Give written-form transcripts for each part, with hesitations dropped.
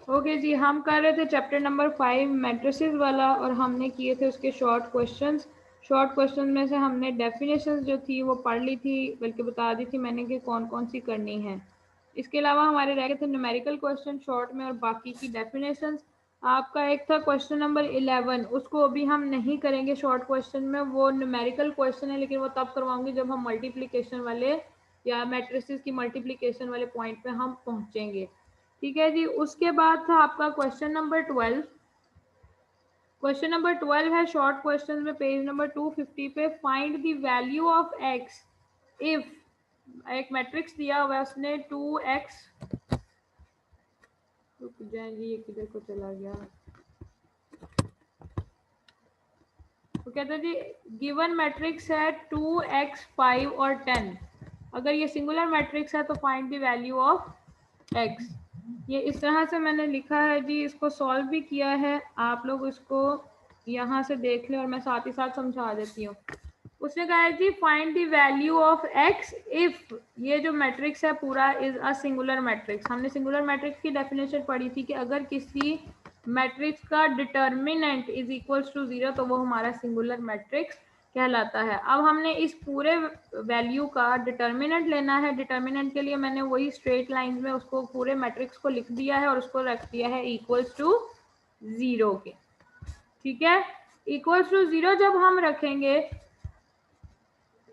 Okay जी, हम कर रहे थे चैप्टर नंबर 5 मैट्रिसेस वाला, और हमने किए थे उसके शॉर्ट क्वेश्चंस। शॉर्ट क्वेश्चन में से हमने डेफिनेशंस जो थी वो पढ़ ली थी, बल्कि बता दी थी मैंने कि कौन कौन सी करनी है। इसके अलावा हमारे रह गए थे न्यूमेरिकल क्वेश्चन शॉर्ट में और बाकी की डेफिनेशंस। आपका एक था क्वेश्चन नंबर 11, उसको अभी हम नहीं करेंगे शॉर्ट क्वेश्चन में, वो न्यूमेरिकल क्वेश्चन है, लेकिन वो तब करवाऊंगी जब हम मल्टीप्लिकेशन वाले या मैट्रिसेस की मल्टीप्लिकेशन वाले पॉइंट पे हम पहुंचेंगे। ठीक है जी। उसके बाद था आपका क्वेश्चन नंबर 12। क्वेश्चन नंबर 12 है शॉर्ट क्वेश्चन में, पेज नंबर 250 पे, find the value of x if एक मैट्रिक्स दिया हुआ है उसने 2x, रुक जाए जी ये किधर को चला गया, तो कहते हैं जी गिवन मैट्रिक्स है 2x 5 और 10, अगर ये सिंगुलर मैट्रिक्स है तो find the value of x। ये इस तरह से मैंने लिखा है जी, इसको सॉल्व भी किया है, आप लोग इसको यहाँ से देख लें और मैं साथ ही साथ समझा देती हूँ। उसने कहा है जी find the value of x if ये जो मैट्रिक्स है पूरा इज अ सिंगुलर मैट्रिक्स। हमने सिंगुलर मैट्रिक्स की डेफिनेशन पढ़ी थी कि अगर किसी मैट्रिक्स का डिटर्मिनेंट इज इक्वल्स टू 0 तो वो हमारा सिंगुलर मैट्रिक्स कहलाता है। अब हमने इस पूरे वैल्यू का डिटर्मिनेंट लेना है। डिटर्मिनेंट के लिए मैंने वही स्ट्रेट लाइन में उसको पूरे मैट्रिक्स को लिख दिया है और उसको रख दिया है इक्वल्स टू 0 के। ठीक है, इक्वल्स टू 0 जब हम रखेंगे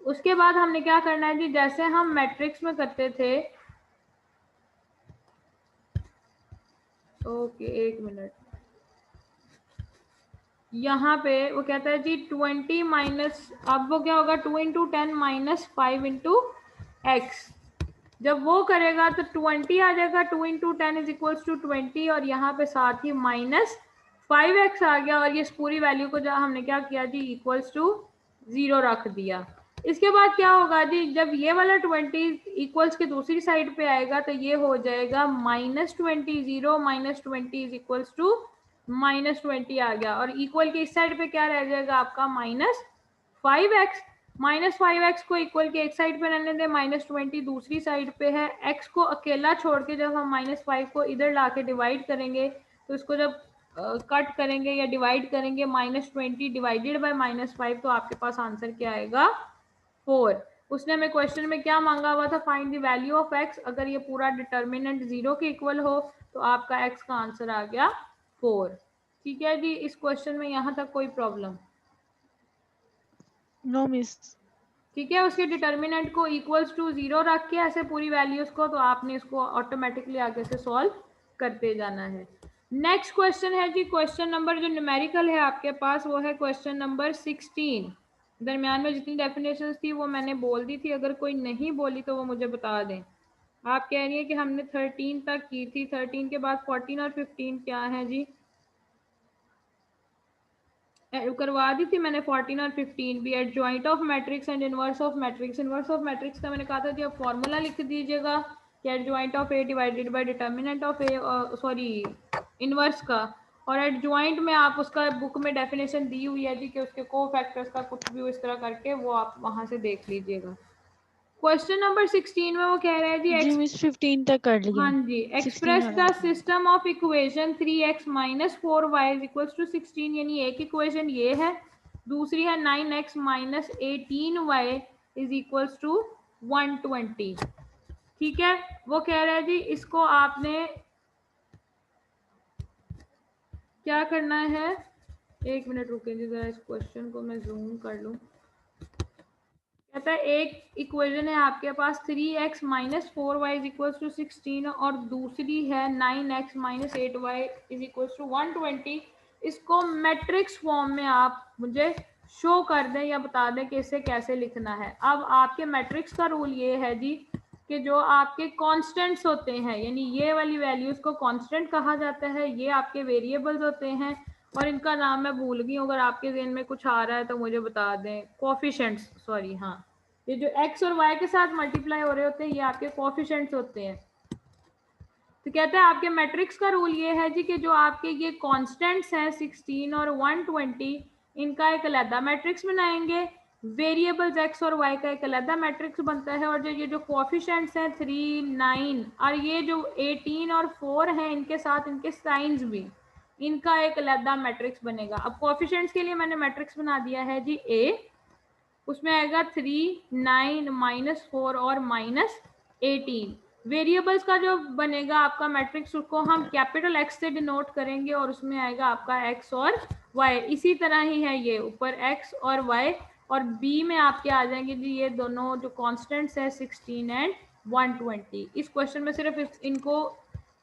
उसके बाद हमने क्या करना है जी, जैसे हम मैट्रिक्स में करते थे, ओके एक मिनट, यहाँ पे वो कहता है जी 20 माइनस, अब वो क्या होगा 2 इंटू 10 माइनस 5 इंटू एक्स। जब वो करेगा तो 20 आ जाएगा, 2 इंटू 10 इज इक्वल्स टू 20, और यहाँ पे साथ ही माइनस 5x आ गया, और ये इस पूरी वैल्यू को जो हमने क्या किया जी इक्वल्स टू 0 रख दिया। इसके बाद क्या होगा जी, जब ये वाला 20 इक्वल्स के दूसरी साइड पे आएगा तो ये हो जाएगा -20, 0 माइनस 20 इज इक्वल्स टू -20 आ गया, और इक्वल के इस साइड पे क्या रह जाएगा आपका -5x। -5x को इक्वल के एक साइड पे रहने दे, -20 दूसरी साइड पे है। x को अकेला छोड़ के जब हम -5 को इधर ला के डिवाइड करेंगे तो इसको जब कट करेंगे या डिवाइड करेंगे, -20 डिवाइडेड बाय -5, तो आपके पास आंसर क्या आएगा 4। उसने हमें क्वेश्चन में क्या मांगा हुआ था, find the value of x, अगर ये पूरा डिटर्मिनेंट 0 के इक्वल हो तो आपका x का आंसर आ गया 4। ठीक है जी, इस क्वेश्चन में यहाँ तक कोई प्रॉब्लम? No miss. ठीक है, उसके डिटर्मिनेंट को इक्वल्स टू 0 रख के ऐसे पूरी वैल्यूज को, तो आपने इसको ऑटोमेटिकली आगे से सॉल्व करते जाना है। नेक्स्ट क्वेश्चन है जी, क्वेश्चन नंबर जो न्यूमेरिकल है आपके पास वो है क्वेश्चन नंबर 16। दरमियान में जितनी डेफिनेशंस थी वो मैंने बोल दी थी, अगर कोई नहीं बोली तो वो मुझे बता दें। आप कह रही है कि हमने 13 तक की थी, 13 के बाद 14 और 15 क्या है जी? करवा दी थी मैंने 14 और 15 भी। Adjoint of matrix and inverse of matrix. Inverse of matrix का मैंने कहा था जी अब फॉर्मूला लिख दीजिएगा कि adjoint of A divided by determinant of A, sorry inverse का, और एडजॉइंट में आप उसका बुक में डेफिनेशन दी हुई है जी कि उसके को फैक्टर्स का कुछ भी इस तरह करके वो आप वहां से देख लीजिएगा। क्वेश्चन नंबर 16 में वो कह रहे हैं जी जी मिस 15 तक कर हाँ लिया। जी, 16 एक्सप्रेस और द आगे। System of equation 3x minus 4y is equals to 16, यानी एक इक्वेशन ये है, दूसरी है 9x minus 18y is equals to 120। ठीक है, वो कह रहा है जी इसको आपने क्या करना है, एक मिनट रुके जी जरा, इस क्वेश्चन को मैं जूम कर लूं। कहता है एक इक्वेशन है आपके पास 3x minus 4y is equals to 16, और दूसरी है 9x minus 8y is equals to 120। इसको मैट्रिक्स फॉर्म में आप मुझे शो कर दें या बता दें कि इसे कैसे लिखना है। अब आपके मैट्रिक्स का रूल ये है जी कि जो आपके कांस्टेंट्स होते हैं, यानी ये वाली वैल्यूज को कांस्टेंट कहा जाता है, ये आपके वेरिएबल्स होते हैं, और इनका नाम मैं भूल गई हूँ, अगर आपके ज़हन में कुछ आ रहा है तो मुझे बता दें। कोफिशिएंट्स, सॉरी, हाँ, ये जो x और y के साथ मल्टीप्लाई हो रहे होते हैं ये आपके कोफिशिएंट्स होते हैं। तो कहते हैं आपके मैट्रिक्स का रूल ये है जी कि जो आपके ये कांस्टेंट्स हैं 16 और 120, इनका एक अलग मैट्रिक्स बनाएंगे। वेरिएबल्स एक्स और वाई का एक अलग मैट्रिक्स बनता है, और जो ये जो कोफिशिएंट्स हैं 3, 9 और ये जो 18 और 4 हैं, इनके साथ इनके साइंस भी, इनका एक अलग मैट्रिक्स बनेगा। अब कोफिशिएंट्स के लिए मैंने मैट्रिक्स बना दिया है जी ए, उसमें आएगा 3, 9, -4 और -18। वेरिएबल्स का जो बनेगा आपका मैट्रिक्स, उसको हम कैपिटल एक्स से डिनोट करेंगे और उसमें आएगा आपका एक्स और वाई। इसी तरह ही है ये ऊपर एक्स और वाई, और बी में आपके आ जाएंगे जी ये दोनों जो कॉन्स्टेंट्स है 16 एंड 120। इस क्वेश्चन में सिर्फ इनको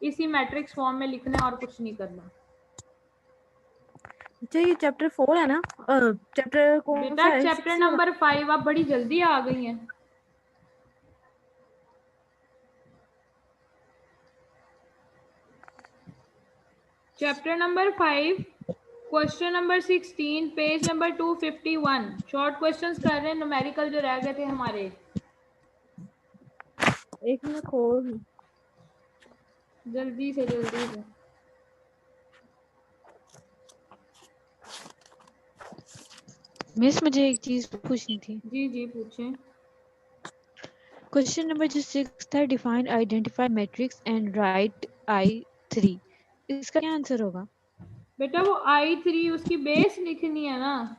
इसी मैट्रिक्स फॉर्म में लिखना है और कुछ नहीं करना। अच्छा ये चैप्टर 4 है ना, चैप्टर कौन बेटा सा है? Chapter number 5। आप बड़ी जल्दी आ गई हैं। Chapter number 5, question number 16, page number 251। Short questions कर रहे हैं, न्यूमेरिकल जो रह गए थे हमारे। एक मिनट खोल, जल्दी से जल्दी से। मिस मुझे एक चीज पूछनी थी। जी जी पूछें। क्वेश्चन नंबर जो 6 था, define identify matrix and right I3, इसका क्या आंसर होगा? बेटा वो I3 उसकी बेस लिखनी है ना,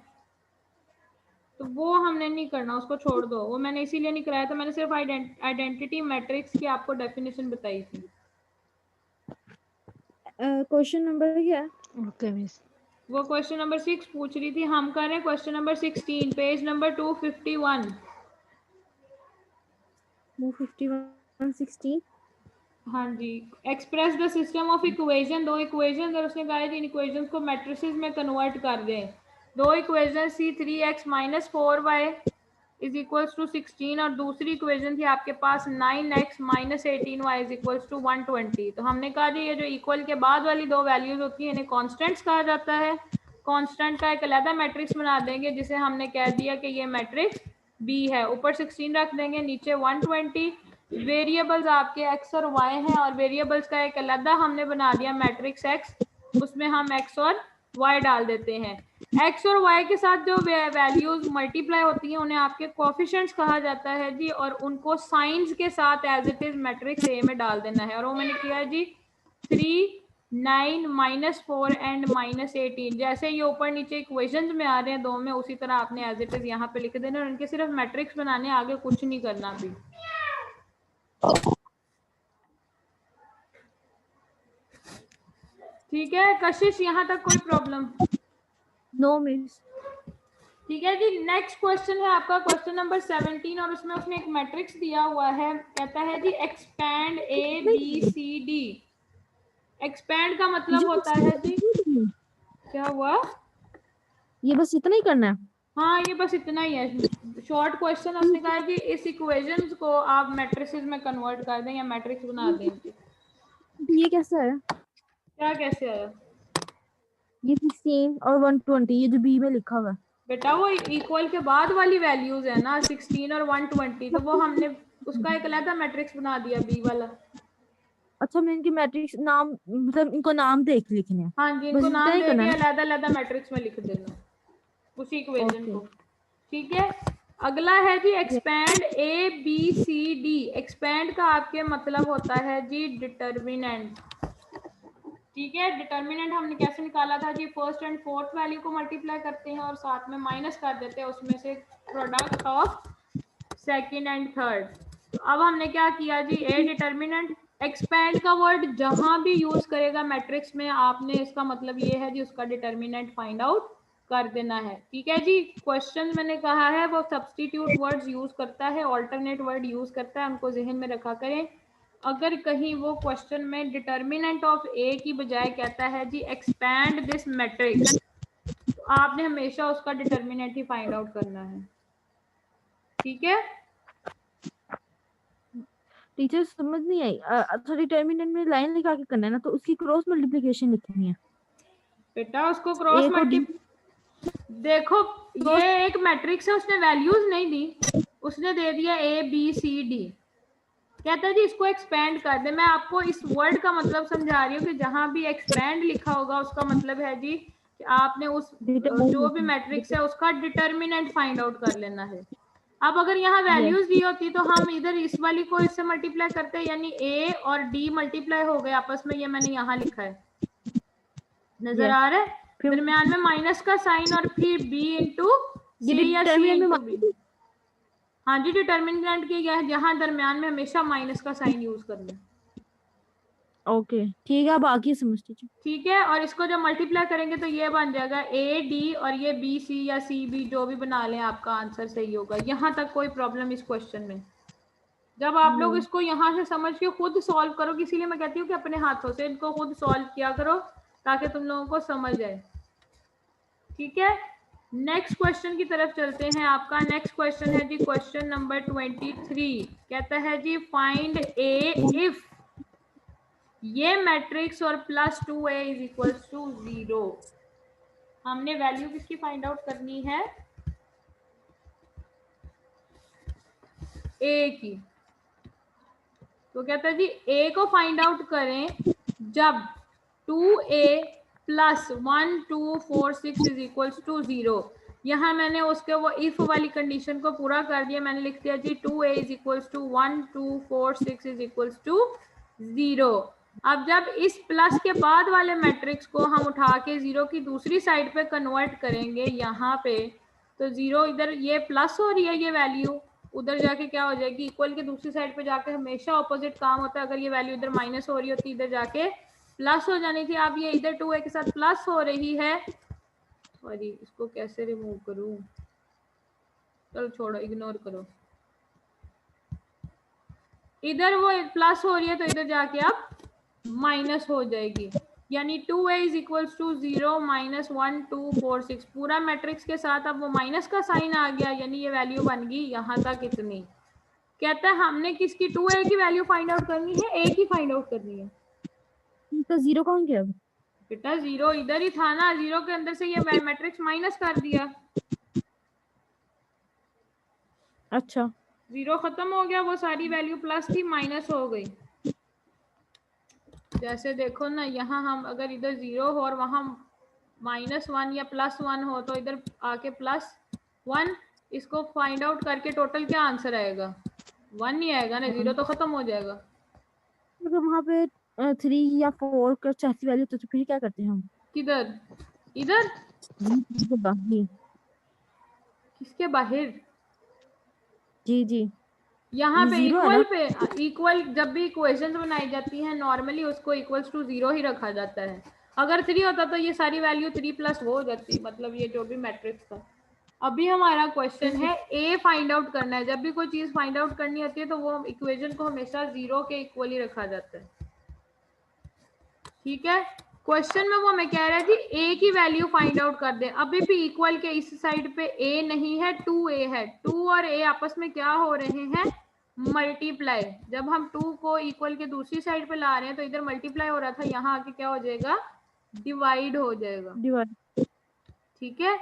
तो वो हमने नहीं करना, उसको छोड़ दो। वो मैंने इसीलिए नहीं कराया था, मैंने सिर्फ आइडेंटिटी मैट्रिक्स की आपको डेफिनेशन बताई थी। क्वेश्चन नंबर क्या है? Okay miss. वो क्वेश्चन नंबर 6 पूछ रही थी, हम कर रहे हैं क्वेश्चन नंबर 16, पेज नंबर 251। 251, 16। हाँ जी। Express the system of equation, दो इक्वेशन और उसने कहा है इन इक्वेशंस को मैट्रिसेस में कन्वर्ट कर दें। दो इक्वेशन सी 3x - 4y is equals to 16, और दूसरी इक्वेशन थी आपके पास 9x - 18y is equals to 120। तो हमने कहा जी ये जो इक्वल के बाद वाली दो वैल्यूज होती है इन्हें कॉन्स्टेंट्स कहा जाता है। कॉन्स्टेंट का एक अलग मैट्रिक्स बना देंगे जिसे हमने कह दिया कि ये मैट्रिक्स बी है। ऊपर 16 रख देंगे, नीचे 120। वेरिएबल्स आपके एक्स और वाई हैं, और वेरिएबल्स का एक अलग हमने बना दिया मैट्रिक्स एक्स, उसमें हम एक्स और वाई डाल देते हैं। एक्स और वाई के साथ जो वैल्यूज मल्टीप्लाई होती हैं उन्हें आपके कोफिशिएंट्स कहा जाता है जी, और उनको साइंस के साथ as it is matrix A में डाल देना है। और वो मैंने किया है जी 3, 9, -4 एंड -18। जैसे ये ऊपर नीचे इक्वेशंस में आ रहे हैं दो में, उसी तरह आपने एज इट इज यहाँ पे लिख देना, और इनके सिर्फ मैट्रिक्स बनाने, आगे कुछ नहीं करना भी। ठीक है कशिश, यहाँ तक कोई प्रॉब्लम? No miss. ठीक है जी। नेक्स्ट क्वेश्चन है आपका क्वेश्चन नंबर 17, और उसमें उसने एक मैट्रिक्स दिया हुआ है, कहता है जी expand A B C D. Expand का मतलब होता है जी, क्या हुआ? ये बस इतना ही करना है? हाँ ये बस इतना ही है, शॉर्ट क्वेश्चन। उसने कहा कि इस इक्वेशंस को आप मैट्रिसेस में कन्वर्ट कर दें या मैट्रिक्स बना दें। ये कैसा है? क्या कैसे आया? ये 16 और 120, ये जो बी में लिखा हुआ है। बेटा वो इक्वल के बाद वाली वैल्यूज है ना 16 और 120, तो वो हमने उसका एक अलग मैट्रिक्स बना दिया बी वाला। अच्छा मैं इनके मैट्रिक्स नाम, मतलब इनको नाम देख लिखने हैं? हाँ जी, बस इनको इतना नाम ही दे करना के है? अलग अलग मैट्रिक्स में लिख देना उसी इक्वेशन ओके। को। ठीक है। अगला है जी expand A B C D. Expand का आपके मतलब होता है जी डिटर्मिनेंट। ठीक है। डिटर्मिनेंट हमने कैसे निकाला था जी, फर्स्ट एंड फोर्थ वैल्यू को मल्टीप्लाई करते हैं और साथ में माइनस कर देते हैं उसमें से product of second and third. तो अब हमने क्या किया जी, ए डिटर्मिनेंट। एक्सपैंड का वर्ड जहां भी यूज करेगा मैट्रिक्स में, आपने इसका मतलब ये है जी उसका डिटर्मिनेंट फाइंड आउट कर देना है। ठीक है जी। क्वेश्चन मैंने कहा है वो सब्स्टिट्यूट वर्ड्स यूज करता है, ऑल्टरनेट वर्ड यूज करता है, उनको जहन में रखा करें। अगर कहीं वो क्वेश्चन में डिटर्मिनेंट ऑफ ए की बजाय कहता है जी एक्सपैंड दिस मैट्रिक्स, तो आपने हमेशा उसका डिटर्मिनेंट ही फाइंड आउट करना है। ठीक है। टीचर समझ नहीं आई। अच्छा डिटर्मिनेंट में लाइन लगा के करना है ना, तो उसकी क्रॉस मल्टीप्लिकेशन लिखनी है। बेटा उसको क्रॉस ए को डी, देखो ये एक मैट्रिक्स है, उसने वैल्यूज नहीं दी, उसने दे दिया ए बी सी डी। कहता है जी इसको एक्सपैंड कर दे। मैं आपको इस वर्ड का मतलब समझा रही हूँ कि जहां भी एक्सपैंड लिखा होगा उसका मतलब है जी कि आपने उस जो भी मैट्रिक्स है उसका डिटर्मिनेंट फाइंड आउट कर लेना है। अब अगर यहाँ वैल्यूज दी होती तो हम इधर इस वाली को इससे मल्टीप्लाई करते, यानी a और d मल्टीप्लाई हो गए आपस में, ये मैंने यहाँ लिखा है, नजर आ रहा है? दरम्यान में माइनस का साइन और फिर b इंटू सी या c इंटू b। हाँ जी, डिटर्मिनेंट के यहाँ दरम्यान में हमेशा माइनस का साइन यूज करना है। ओके ठीक है, बाकी समझ लीजिए। ठीक है, और इसको जब मल्टीप्लाई करेंगे तो ये बन जाएगा ए डी और ये बी सी या सी बी, जो भी बना लें आपका आंसर सही होगा। यहाँ तक कोई प्रॉब्लम इस क्वेश्चन में? जब आप लोग इसको यहाँ से समझ के खुद सॉल्व करोगे, इसीलिए मैं कहती हूँ कि अपने हाथों से इनको खुद सॉल्व किया करो ताकि तुम लोगों को समझ आए। ठीक है, नेक्स्ट क्वेश्चन की तरफ चलते हैं। आपका नेक्स्ट क्वेश्चन है जी क्वेश्चन नंबर 23। कहता है जी फाइंड ए इफ ये मैट्रिक्स और plus 2a is equal to 0। हमने वैल्यू किसकी फाइंड आउट करनी है? a की। तो कहता है जी a को फाइंड आउट करें जब 2a plus 1 2 4 6 is equal to 0। यहाँ मैंने उसके वो इफ वाली कंडीशन को पूरा कर दिया, मैंने लिख दिया जी 2a is equal to 1 2 4 6 is equal to 0। अब जब इस प्लस के बाद वाले मैट्रिक्स को हम उठा के 0 की दूसरी साइड पे कन्वर्ट करेंगे यहाँ पे, तो 0 इधर ये प्लस हो रही है ये वैल्यू, उधर जाके क्या हो जाएगी, इक्वल के दूसरी साइड पे जाके हमेशा ऑपोजिट काम होता है। अगर ये वैल्यू इधर माइनस हो रही होती, इधर जाके प्लस हो जानी थी। अब ये इधर 2a के साथ प्लस हो रही है, सॉरी इसको कैसे रिमूव करूं, चलो छोड़ो, इग्नोर करो। इधर वो प्लस हो रही है तो इधर जाके अब माइनस हो जाएगी, यानी 2a is equal to 0 minus 1 2 4 6 पूरा मैट्रिक्स के साथ अब वो माइनस का साइन आ गया, यानी ये वैल्यू बन गई यहाँ तक इतनी। कहता है हमने किसकी 2a की वैल्यू फाइंड आउट करनी है, a की फाइंड आउट करनी है। तो 0 कौन गया? बेटा 0 इधर ही था ना, 0 के अंदर से ये मैट्रिक्स माइनस कर दिया। अच्छा 0 खत्म हो गया, वो सारी वैल्यू प्लस थी माइनस हो गई। जैसे देखो ना, यहाँ हम अगर इधर 0 हो और वहां -1 या +1 हो तो इधर आके +1, इसको फाइंड आउट करके टोटल क्या आंसर आएगा? 1 ही आएगा ना, 0 तो खत्म हो जाएगा। अगर वहां पे 3 या 4 का चाहती वैल्यू तो फिर क्या करते हैं हम? किधर? इधर? जी किसके बाहर? जी जी, यहाँ पे जीरो है इक्वल ना? पे, इक्वल जब भी इक्वेशंस बनाई जाती हैं नॉर्मली उसको इक्वल्स टू 0 ही रखा जाता है। अगर 3 होता तो ये सारी वैल्यू 3 प्लस वो हो जाती, मतलब ये जो भी मैट्रिक्स था। अभी हमारा क्वेश्चन है ए फाइंड आउट करना है। जब भी कोई चीज फाइंड आउट करनी होती है तो वो इक्वेशन को हमेशा 0 के इक्वल ही रखा जाता है। ठीक है, क्वेश्चन में वो हमें कह रहा है जी a की वैल्यू फाइंड आउट कर दे। अभी भी इक्वल के इस साइड पे a नहीं है, 2a है। 2 और a आपस में क्या हो रहे हैं? मल्टीप्लाई। जब हम 2 को इक्वल के दूसरी साइड पे ला रहे हैं तो इधर मल्टीप्लाई हो रहा था, यहाँ आके क्या हो जाएगा? डिवाइड हो जाएगा। डिवाइड। ठीक है,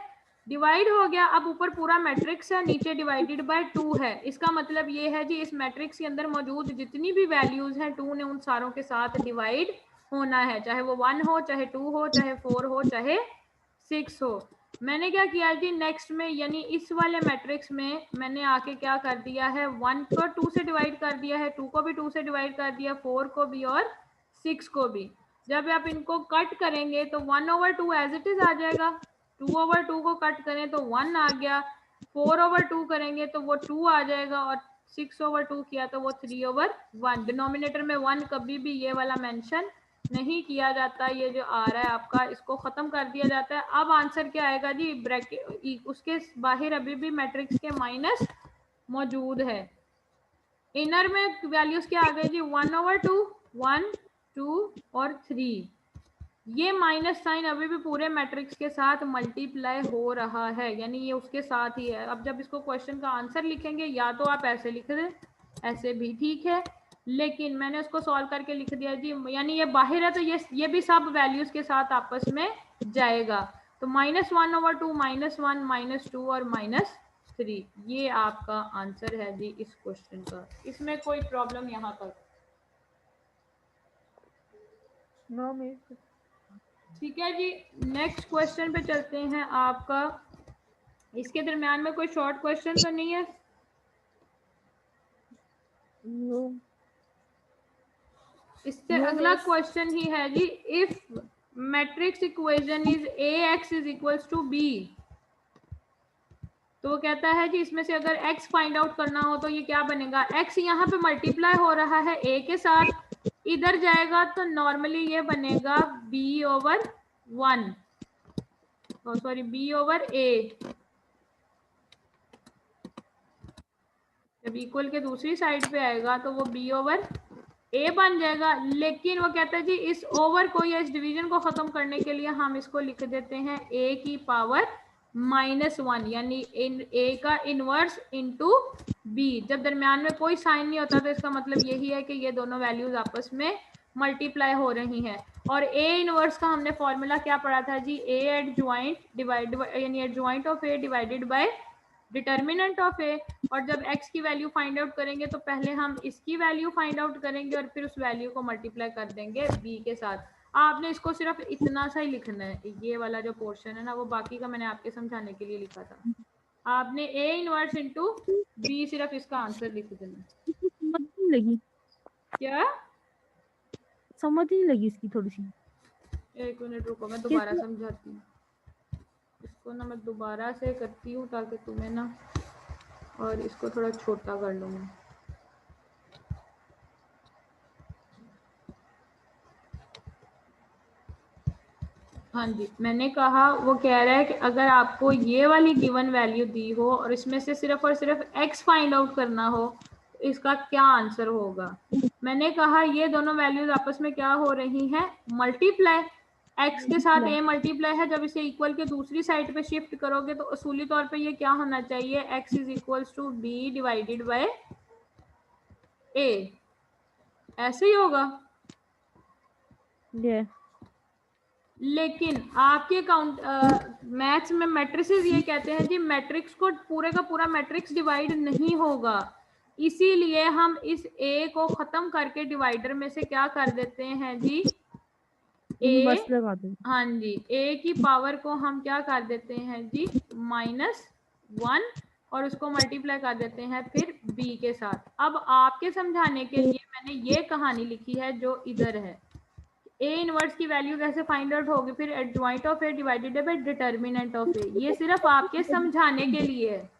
डिवाइड हो गया। अब ऊपर पूरा मैट्रिक्स है, नीचे डिवाइडेड बाय 2 है। इसका मतलब ये है जी इस मैट्रिक्स के अंदर मौजूद जितनी भी वैल्यूज हैं 2 ने उन सारों के साथ डिवाइड होना है, चाहे वो 1 हो, चाहे 2 हो, चाहे 4 हो, चाहे 6 हो। मैंने क्या किया जी नेक्स्ट में, यानी इस वाले मैट्रिक्स में मैंने आके क्या कर दिया है, 1 को 2 से डिवाइड कर दिया है, 2 को भी 2 से डिवाइड कर दिया, 4 को भी और 6 को भी। जब आप इनको कट करेंगे तो 1/2 एज इट इज आ जाएगा। 2/2 को कट करें तो 1 आ गया, 4/2 करेंगे तो वो 2 आ जाएगा, और 6/2 किया तो वो 3/1। डिनोमिनेटर में 1 कभी भी ये वाला मेंशन नहीं किया जाता। ये जो आ रहा है आपका, इसको खत्म कर दिया जाता है। अब आंसर क्या आएगा जी? ब्रैकेट उसके बाहर अभी भी मैट्रिक्स के माइनस मौजूद है। इनर में वैल्यूज क्या आ गए जी? 1/2, 1 2 और 3। ये माइनस साइन अभी भी पूरे मैट्रिक्स के साथ मल्टीप्लाई हो रहा है, यानी ये उसके साथ ही है। अब जब इसको क्वेश्चन का आंसर लिखेंगे या तो आप ऐसे लिख दें, ऐसे भी ठीक है, लेकिन मैंने उसको सॉल्व करके लिख दिया जी, यानी ये बाहर है तो ये भी सब वैल्यूज के साथ आपस में जाएगा। तो -1/2, -1 -2 और -3, ये आपका आंसर है जी इस क्वेश्चन का। इसमें कोई प्रॉब्लम यहाँ तक? No miss. ठीक है जी, नेक्स्ट क्वेश्चन पे चलते हैं आपका। इसके दरमियान में कोई शॉर्ट क्वेश्चन तो नहीं है? इससे अगला क्वेश्चन ही है जी, if matrix equation is ax is equals to b, तो वो कहता है कि इसमें से अगर x फाइंड आउट करना हो तो ये क्या बनेगा। x यहाँ पे मल्टीप्लाई हो रहा है a के साथ, इधर जाएगा तो नॉर्मली ये बनेगा b/1, सॉरी b/a। जब इक्वल के दूसरी साइड पे आएगा तो वो b/a बन जाएगा। लेकिन वो कहता है जी इस ओवर को या इस डिवीजन को खत्म करने के लिए हम इसको लिख देते हैं a की पावर -1, यानी a का इनवर्स इंटू b। जब दरमियान में कोई साइन नहीं होता तो इसका मतलब यही है कि ये दोनों वैल्यूज आपस में मल्टीप्लाई हो रही हैं। और a इनवर्स का हमने फॉर्मूला क्या पढ़ा था जी, a एडजॉइंट डिवाइड यानी adjoint of a divided by determinant of A. और जब x की वैल्यू फाइंड आउट करेंगे तो पहले हम इसकी वैल्यू फाइंड आउट करेंगे और फिर उस वैल्यू को मल्टीप्लाई कर देंगे b के साथ। आपने इसको सिर्फ इतना सा ही लिखना है, ये वाला जो पोर्शन है ना, वो बाकी का मैंने आपके समझाने के लिए लिखा था। आपने a इनवर्स इंटू b सिर्फ इसका आंसर लिख देना। समझ नहीं लगी, क्या समझ नहीं लगी इसकी थोड़ी सी। एक मिनट रुको, मैं दोबारा समझाती हूँ इसको ना, मैं दोबारा से करती हूँ ताकि तुम्हें ना, और इसको थोड़ा छोटा कर लूँ मैं। हाँ जी, मैंने कहा, वो कह रहा है कि अगर आपको ये वाली गिवन वैल्यू दी हो और इसमें से सिर्फ और सिर्फ x फाइंड आउट करना हो तो इसका क्या आंसर होगा। मैंने कहा ये दोनों वैल्यूज आपस में क्या हो रही हैं, मल्टीप्लाई। x के साथ a मल्टीप्लाई है, जब इसे इक्वल के दूसरी साइड पे शिफ्ट करोगे तो असूली तौर पे ये क्या होना चाहिए, x is equals to b divided by a, ऐसे ही होगा। लेकिन आपके मैथ्स में मैट्रिसेस ये कहते हैं जी मैट्रिक्स को पूरे का पूरा मैट्रिक्स डिवाइड नहीं होगा, इसीलिए हम इस a को खत्म करके डिवाइडर में से क्या कर देते हैं जी, a, हाँ जी, a की पावर को हम क्या कर देते हैं जी -1 और उसको मल्टीप्लाई कर देते हैं फिर b के साथ। अब आपके समझाने के लिए मैंने ये कहानी लिखी है जो इधर है, a इनवर्स की वैल्यू कैसे फाइंड आउट होगी, फिर adjoint of a divided by determinant of a। ये सिर्फ आपके समझाने के लिए है।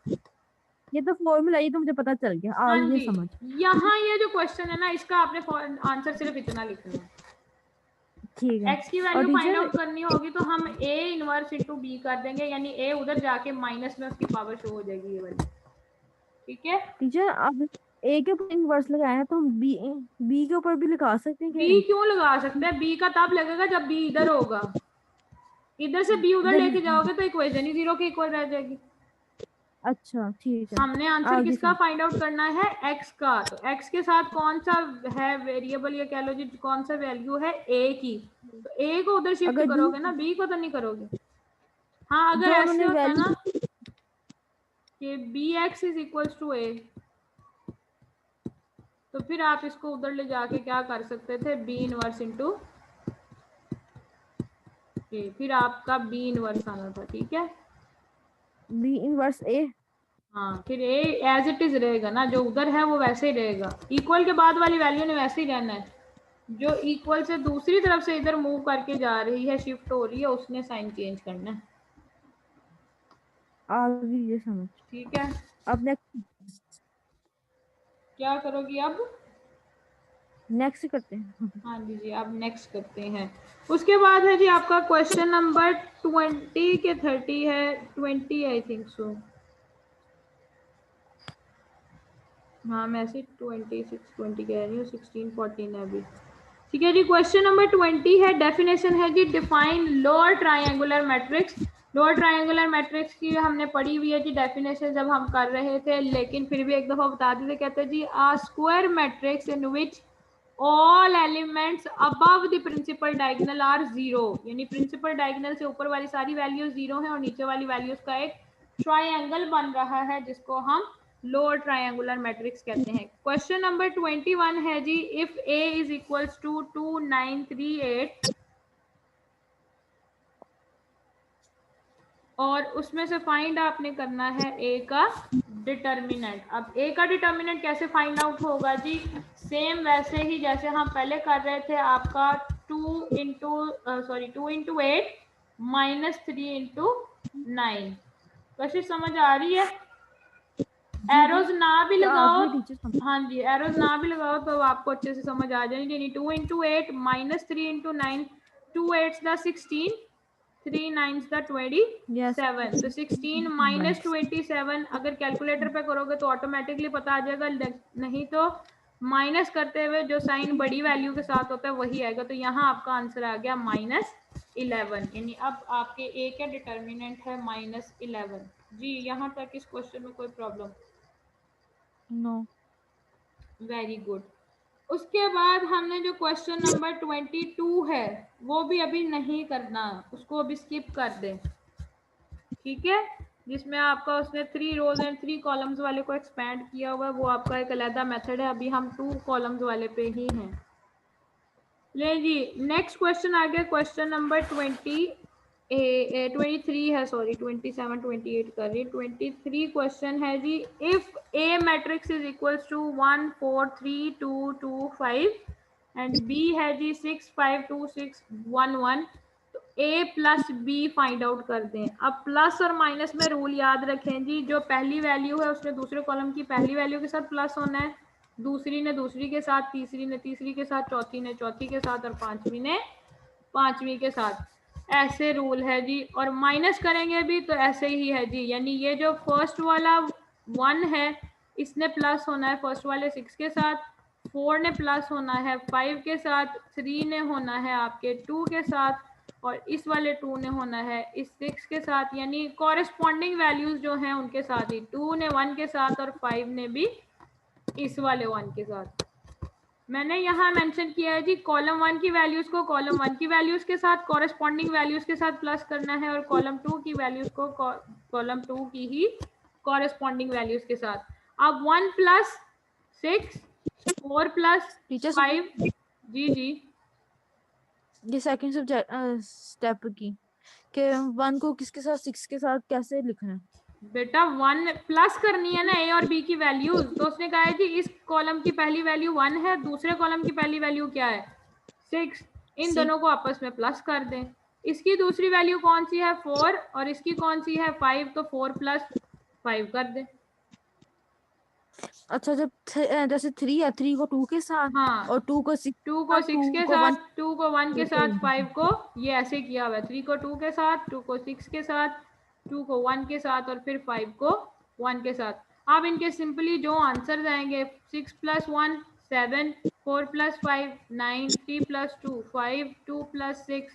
ये तो फॉर्मूला, ये तो मुझे पता चल गया, हाँ आगे जी, समझ। यहाँ ये जो क्वेश्चन है ना, इसका आपने आंसर सिर्फ इतना लिखना है। ठीक है, x की वैल्यू फाइंड आउट करनी होगी तो हम a इनवर्स इंटू b कर देंगे, यानी a उधर जाके माइनस में उसकी पावर शो हो जाएगी ये वाली। ठीक है टीचर अब a के ऊपर इनवर्स लगाया है तो हम b के ऊपर भी लगा सकते हैं क्या? b क्यों लगा सकते हैं, b का तब लगेगा जब b इधर होगा, इधर से b उधर लेके जाओगे तो इक्वेशन ही 0 के इक्वल रह जाएगी। अच्छा ठीक है, हमने आंसर किसका फाइंड आउट करना है, x का। तो x के साथ कौन सा है वेरिएबल, या कह लो जी कौन सा वैल्यू है a की, तो a को उधर शिफ्ट करोगे ना, b को तो नहीं करोगे। हाँ अगर ऐसे होता ना कि bx is equals to a, तो फिर आप इसको उधर ले जाके क्या कर सकते थे, b इनवर्स इंटू a, फिर आपका b इनवर्स आना था। ठीक है, b इनवर्स a, हाँ फिर a एज इट इज रहेगा ना, जो उधर है वो वैसे ही रहेगा, इक्वल के बाद वाली वैल्यू ने वैसे ही रहना है, जो इक्वल से दूसरी तरफ से इधर मूव करके जा रही है, शिफ्ट हो रही है, उसने साइन चेंज करना है। आगे ये समझ। ठीक है, अब नेक्स्ट क्या करोगी अब, नेक्स्ट करते हैं। हाँ जी जी, अब नेक्स्ट करते हैं। उसके बाद है जी आपका क्वेश्चन नंबर 20 के 30 है, 20 आई थिंक सो, हाँ मैं ऐसे 26 20 कह रही हूँ, 16 14 है अभी। ठीक है जी, क्वेश्चन नंबर 20 है, डेफिनेशन है जी, define lower triangular matrix. Lower triangular matrix की हमने पढ़ी हुई है जी डेफिनेशन जब हम कर रहे थे, लेकिन फिर भी एक दफा बता देते, कहते हैं जी a square matrix in which all elements above the principal diagonal are 0, यानी प्रिंसिपल डायगोनल से ऊपर वाली सारी वैल्यूज 0 हैं और नीचे वाली वैल्यूज का एक ट्रायंगल बन रहा है जिसको हम लोअर ट्रायंगुलर मैट्रिक्स कहते हैं। क्वेश्चन नंबर 21 है जी, if a is equals to 2 9 3 8, और उसमें से फाइंड आपने करना है ए का डिटर्मिनेंट। अब ए का डिटर्मिनेंट कैसे फाइंड आउट होगा जी? सेम वैसे ही जैसे हम पहले कर रहे थे, आपका 2 इंटू 8 माइनस 3 इंटू 9। कोशिश समझ आ रही है? एरोज ना भी लगाओ, हाँ जी, एरोज ना भी लगाओ तो आपको अच्छे से समझ आ जाएंगे। नहीं, 2 into 8 minus 3 into 9, 2 8 the 16, 3 9 the 27। तो 16 माइनस 27 अगर कैलकुलेटर पे करोगे तो ऑटोमेटिकली पता आ जाएगा, नहीं तो माइनस करते हुए जो साइन बड़ी वैल्यू के साथ होता है वही आएगा। तो यहाँ आपका आंसर आ गया -11, यानी अब आपके ए का डिटर्मिनेंट है -11। जी, यहाँ तक इस क्वेश्चन में कोई प्रॉब्लम? नो। Very good. उसके बाद हमने जो क्वेश्चन नंबर 22 है वो भी अभी नहीं करना, उसको अभी स्किप कर दें, ठीक है? जिसमें आपका उसने 3 रोज एंड 3 कॉलम्स वाले को एक्सपैंड किया हुआ है, वो आपका एक अलग मेथड है। अभी हम 2 कॉलम्स वाले पे ही हैं। ले जी, नेक्स्ट क्वेश्चन आ गया, क्वेश्चन नंबर 23 है, सॉरी 27 28 कर रही, 23 क्वेश्चन है जी। If A matrix is equals to 1 4 3 2 2 5 and B है जी 6 5 2 6 1 1, तो A plus B find out कर दें। अब प्लस और माइनस में रूल याद रखें जी, जो पहली वैल्यू है उसने दूसरे कॉलम की पहली वैल्यू के साथ प्लस होना है, दूसरी ने दूसरी के साथ, तीसरी ने तीसरी के साथ, चौथी ने चौथी के साथ और पांचवी ने पांचवी के साथ। ऐसे रूल है जी। और माइनस करेंगे भी तो ऐसे ही है जी, यानी ये जो फर्स्ट वाला 1 है इसने प्लस होना है फर्स्ट वाले 6 के साथ, 4 ने प्लस होना है 5 के साथ, 3 ने होना है आपके 2 के साथ, और इस वाले 2 ने होना है इस 6 के साथ, यानी कॉरेस्पॉन्डिंग वैल्यूज जो हैं उनके साथ ही। 2 ने 1 के साथ और 5 ने भी इस वाले 1 के साथ। मैंने यहाँ मेंशन किया है जी, कॉलम 1 की वैल्यूज को कॉलम 1 की वैल्यूज के साथ कॉरेस्पॉन्डिंग वैल्यूज के साथ प्लस करना है, और कॉलम 2 की वैल्यूज को कॉलम 2 की ही कॉरेस्पॉन्डिंग वैल्यूज के साथ। अब 1 प्लस 6, 4 प्लस 5, जी जी, ये सेकंड स्टेप की कि 1 को किसके साथ 6 के साथ कैसे लिखना है? बेटा 1 प्लस करनी है ना ए और बी की वैल्यूज, तो उसने कहा है जी इस कॉलम की पहली वैल्यू 1 है, दूसरे कॉलम की पहली वैल्यू क्या है 6, इन दोनों को आपस में प्लस कर दें। इसकी दूसरी वैल्यू कौन सी है 4 और इसकी कौन सी है 5, तो 4 प्लस 5 कर दें। अच्छा, जब जैसे 3 है, 3 को 2 के साथ, हाँ, और 2 को 6 2 को 6 के साथ, 2 को 1 के साथ, 5 1। को, ये ऐसे किया हुआ है, 3 को 2 के साथ, 2 को 6 के साथ, 2 को 1 के साथ और फिर 5 को 1 के साथ। अब इनके सिंपली जो आंसर आएंगे 6 plus 1 7, 4 plus 5 9, 3 plus 2 5, 2 plus 6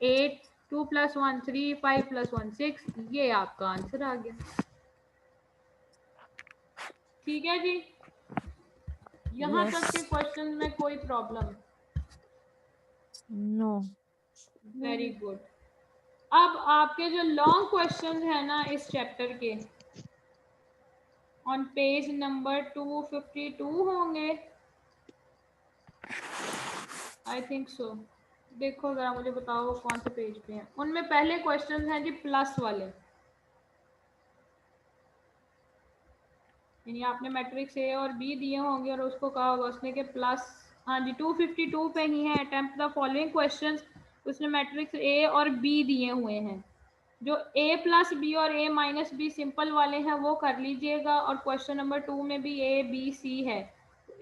8, 2 plus 1 3, 5 plus 1 6, ये आपका आंसर आ गया। ठीक है जी, यहाँ Yes. तक के क्वेश्चन में कोई प्रॉब्लम? नो। Very good. अब आपके जो लॉन्ग क्वेश्चंस है ना इस चैप्टर के, ऑन पेज नंबर 252 होंगे, आई थिंक सो। देखो जरा मुझे बताओ कौन से पेज पे हैं। उनमें पहले क्वेश्चंस हैं जी प्लस वाले, यानी आपने मैट्रिक्स ए और बी दिए होंगे और उसको कहा होगा उसने कि प्लस, हाँ जी 252 पे ही है, अटेम्प्ट द फॉलोइंग क्वेश्चंस, उसने मैट्रिक्स ए और बी दिए हुए हैं। जो a प्लस बी और a माइनस बी सिंपल वाले हैं वो कर लीजिएगा, और क्वेश्चन नंबर 2 में भी a b c है,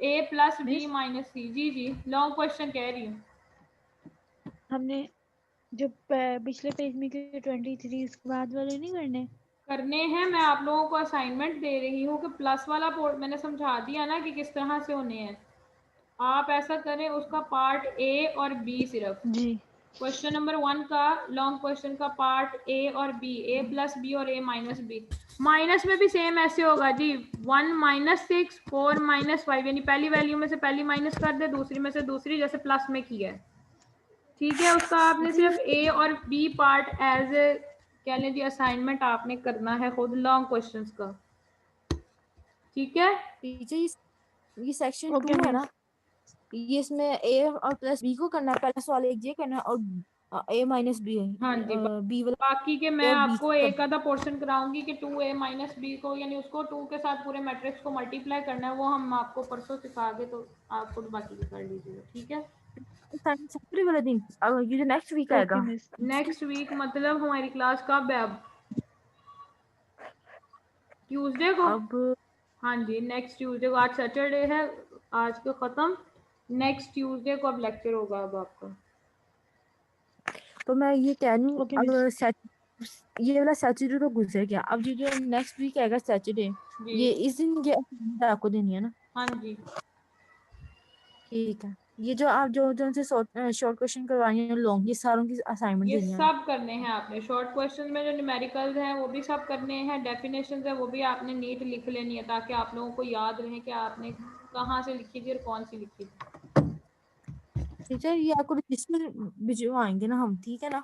a plus b minus c. जी जी, लॉन्ग क्वेश्चन कह रही हूँ। हमने जो पिछले पेज में के 23 इसके बाद वाले नहीं करने हैं, मैं आप लोगों को असाइनमेंट दे रही हूँ कि प्लस वाला पोर्ट मैंने समझा दिया ना कि किस तरह से होने हैं। आप ऐसा करें उसका पार्ट ए और बी सिर्फ, जी। क्वेश्चन नंबर 1 का लॉन्ग क्वेश्चन का पार्ट ए और बी, ए प्लस बी और ए माइनस बी। माइनस में भी सेम ऐसे होगा जी, 1 माइनस 6 4 माइनस 5, यानी पहली वैल्यू में से पहली माइनस कर दे, दूसरी में से दूसरी, जैसे प्लस में किया है। ठीक है, उसका आपने सिर्फ ए और बी पार्ट एज ए कह लें जी असाइनमेंट आपने करना है खुद लॉन्ग क्वेश्चंस का। ठीक है, टीचर ये सेक्शन ओके 2 है मैम। ना, ये इसमें ए और प्लस बी को करना है, प्लस वाले एक ये करना है और a माइनस बी है। हाँ जी, बी वाला बाकी के मैं और बी आपको एक आधा पोर्शन कराऊंगी कि 2a माइनस बी को, यानी उसको 2 के साथ पूरे मैट्रिक्स को मल्टीप्लाई करना है, वो हम आपको परसों सिखा के, तो आप खुद बाकी भी कर लीजिएगा, ठीक है। सैटरडे वाला दिन, ये जो नेक्स्ट वीक ओके आएगा। मिस। नेक्स्ट वीक मतलब हमारी क्लास कब है अब? ट्यूसडे को। अब हाँ जी, नेक्स्ट ट्यूसडे को। आज सैटरडे है, आज को खत्म। नेक्स्ट ट्यूसडे को अब लेक्चर होगा अब आपका। तो मैं ये कह रही हूँ, ओके अब मिस। ये वाला सैटरडे तो गुजर गया, अब ये जो नेक्स्ट वीक आएगा सैटरडे, जी ये इस दिन ये assignment आपको देनी है ना? हाँ जी, ठीक है। ये जो आप जो उनसे शॉर्ट क्वेश्चन करवानी है लॉन्ग, ये सारों की असाइनमेंट ये देनी है ना? सब करने हैं आपने। शॉर्ट क्वेश्चन में जो न्यूमेरिकल्स हैं वो भी सब करने हैं, डेफिनेशंस है वो भी आपने नीट लिख लेनी है, ताकि आप लोगों को याद रहे कि आपने कहाँ से लिखी थी और कौन सी लिखी थी। ठीक है, ये आपको रजिस्टर भिजवाएंगे ना हम, ठीक है ना?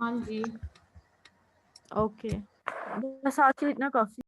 हाँ जी। ओके, बस आज के लिए इतना काफी।